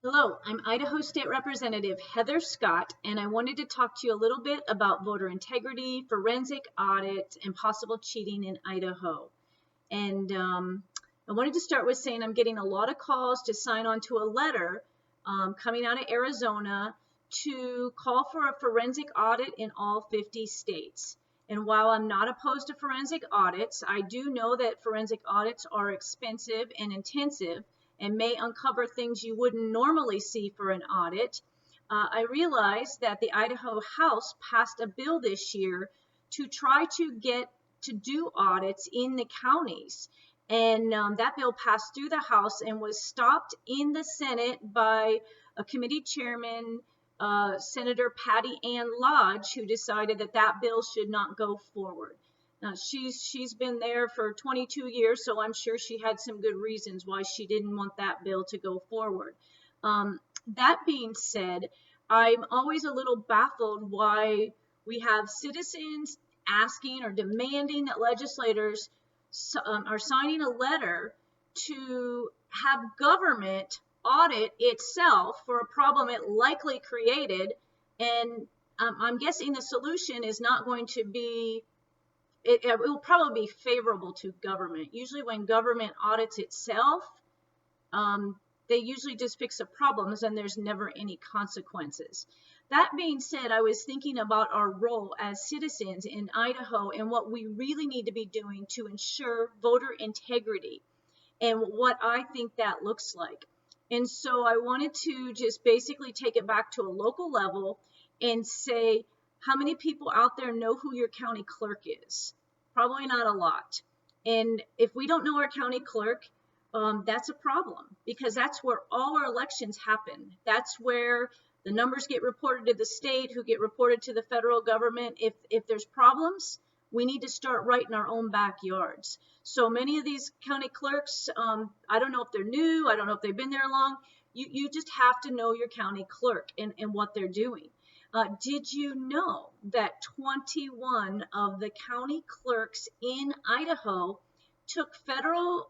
Hello, I'm Idaho State Representative Heather Scott, and I wanted to talk to you a little bit about voter integrity, forensic audit, and possible cheating in Idaho. And I wanted to start with saying I'm getting a lot of calls to sign on to a letter coming out of Arizona to call for a forensic audit in all 50 states. And while I'm not opposed to forensic audits, I do know that forensic audits are expensive and intensive and may uncover things you wouldn't normally see for an audit. I realize that the Idaho House passed a bill this year to try to get to do audits in the counties. And that bill passed through the House and was stopped in the Senate by a committee chairman, Senator Patty Ann Lodge, who decided that that bill should not go forward. She's been there for 22 years, so I'm sure she had some good reasons why she didn't want that bill to go forward. That being said, I'm always a little baffled why we have citizens asking or demanding that legislators are signing a letter to have government audit itself for a problem it likely created. And I'm guessing the solution is not going to be it will probably be favorable to government. Usually when government audits itself, they usually just fix the problems and there's never any consequences. That being said, I was thinking about our role as citizens in Idaho and what we really need to be doing to ensure voter integrity and what I think that looks like. And so I wanted to just basically take it back to a local level and say, how many people out there know who your county clerk is? Probably not a lot. And if we don't know our county clerk, that's a problem because that's where all our elections happen. That's where the numbers get reported to the state, who get reported to the federal government. If there's problems, we need to start right in our own backyards. So many of these county clerks, I don't know if they're new, I don't know if they've been there long. You just have to know your county clerk and what they're doing. Did you know that 21 of the county clerks in Idaho took federal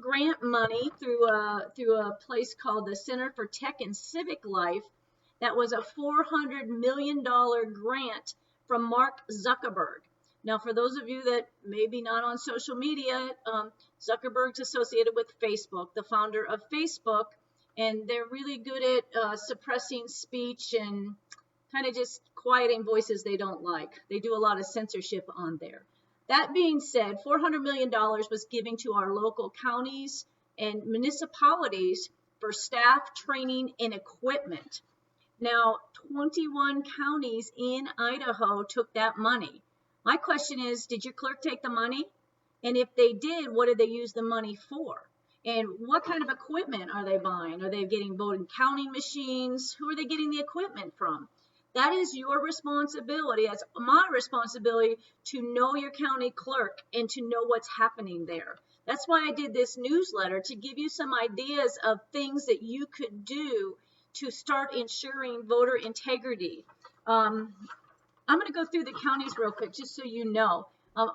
grant money through a place called the Center for Tech and Civic Life? That was a $400 million grant from Mark Zuckerberg. Now, for those of you that may be not on social media, Zuckerberg's associated with Facebook, the founder of Facebook, and they're really good at suppressing speech and kind of just quieting voices they don't like. They do a lot of censorship on there. That being said, $400 million was given to our local counties and municipalities for staff training and equipment. Now, 21 counties in Idaho took that money. My question is, did your clerk take the money? And if they did, what did they use the money for? And what kind of equipment are they buying? Are they getting voting counting machines? Who are they getting the equipment from? That is your responsibility. That's my responsibility to know your county clerk and to know what's happening there. That's why I did this newsletter, to give you some ideas of things that you could do to start ensuring voter integrity. I'm going to go through the counties real quick just so you know.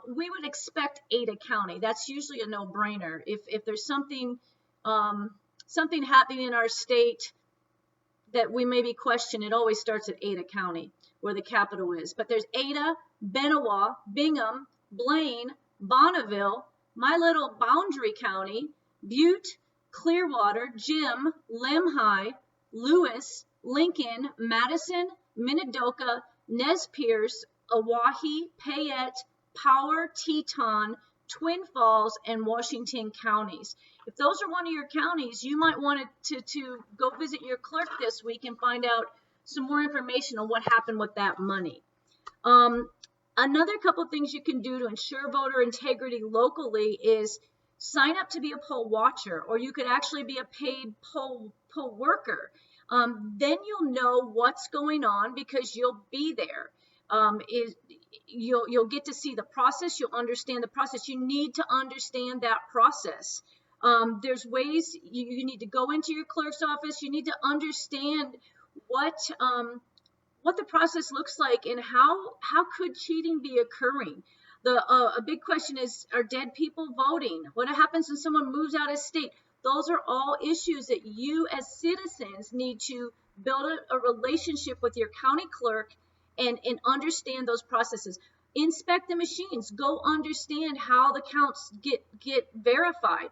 We would expect Ada County. That's usually a no-brainer. If there's something happening in our state that we maybe question, it always starts at Ada County, where the capital is. But there's Ada, Benawa, Bingham, Blaine, Bonneville, my little boundary county, Butte, Clearwater, Jim, Lemhi, Lewis, Lincoln, Madison, Minidoka, Nez Perce, Owyhee, Payette, Power, Teton, Twin Falls, and Washington counties. If those are one of your counties, you might want to go visit your clerk this week and find out some more information on what happened with that money. Another couple things you can do to ensure voter integrity locally is sign up to be a poll watcher, or you could actually be a paid poll worker. Then you'll know what's going on because you'll be there. You'll get to see the process. You'll understand the process. You need to understand that process. There's ways you need to go into your clerk's office. You need to understand what the process looks like and how could cheating be occurring. A big question is, are dead people voting? What happens when someone moves out of state? Those are all issues that you as citizens need to build a relationship with your county clerk and understand those processes. Inspect the machines. Go understand how the counts get verified.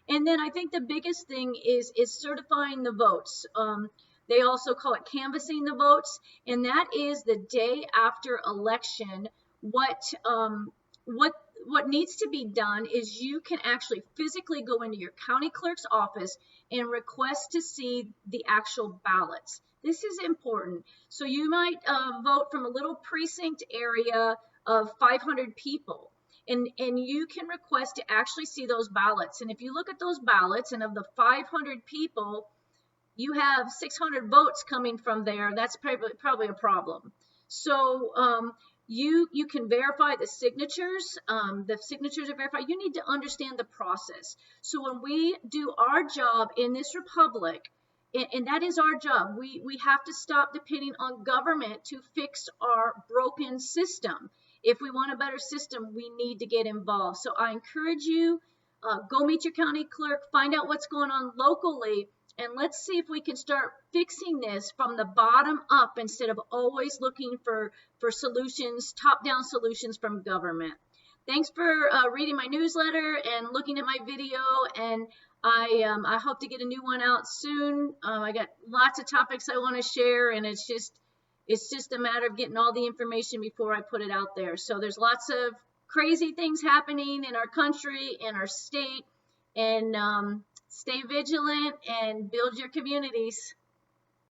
And then I think the biggest thing is certifying the votes. They also call it canvassing the votes, and that is the day after election. What needs to be done is you can actually physically go into your county clerk's office and request to see the actual ballots. This is important. So you might vote from a little precinct area of 500 people, and you can request to actually see those ballots. And if you look at those ballots, and of the 500 people, you have 600 votes coming from there, that's probably a problem. So you can verify the signatures. The signatures are verified. You need to understand the process. So when we do our job in this republic, and that is our job, we have to stop depending on government to fix our broken system. If we want a better system, we need to get involved. So I encourage you, go meet your county clerk, find out what's going on locally, and let's see if we can start fixing this from the bottom up instead of always looking for solutions, top-down solutions from government. Thanks for reading my newsletter and looking at my video, and I hope to get a new one out soon. I got lots of topics I want to share, and it's just a matter of getting all the information before I put it out there. So there's lots of crazy things happening in our country, in our state, and stay vigilant and build your communities.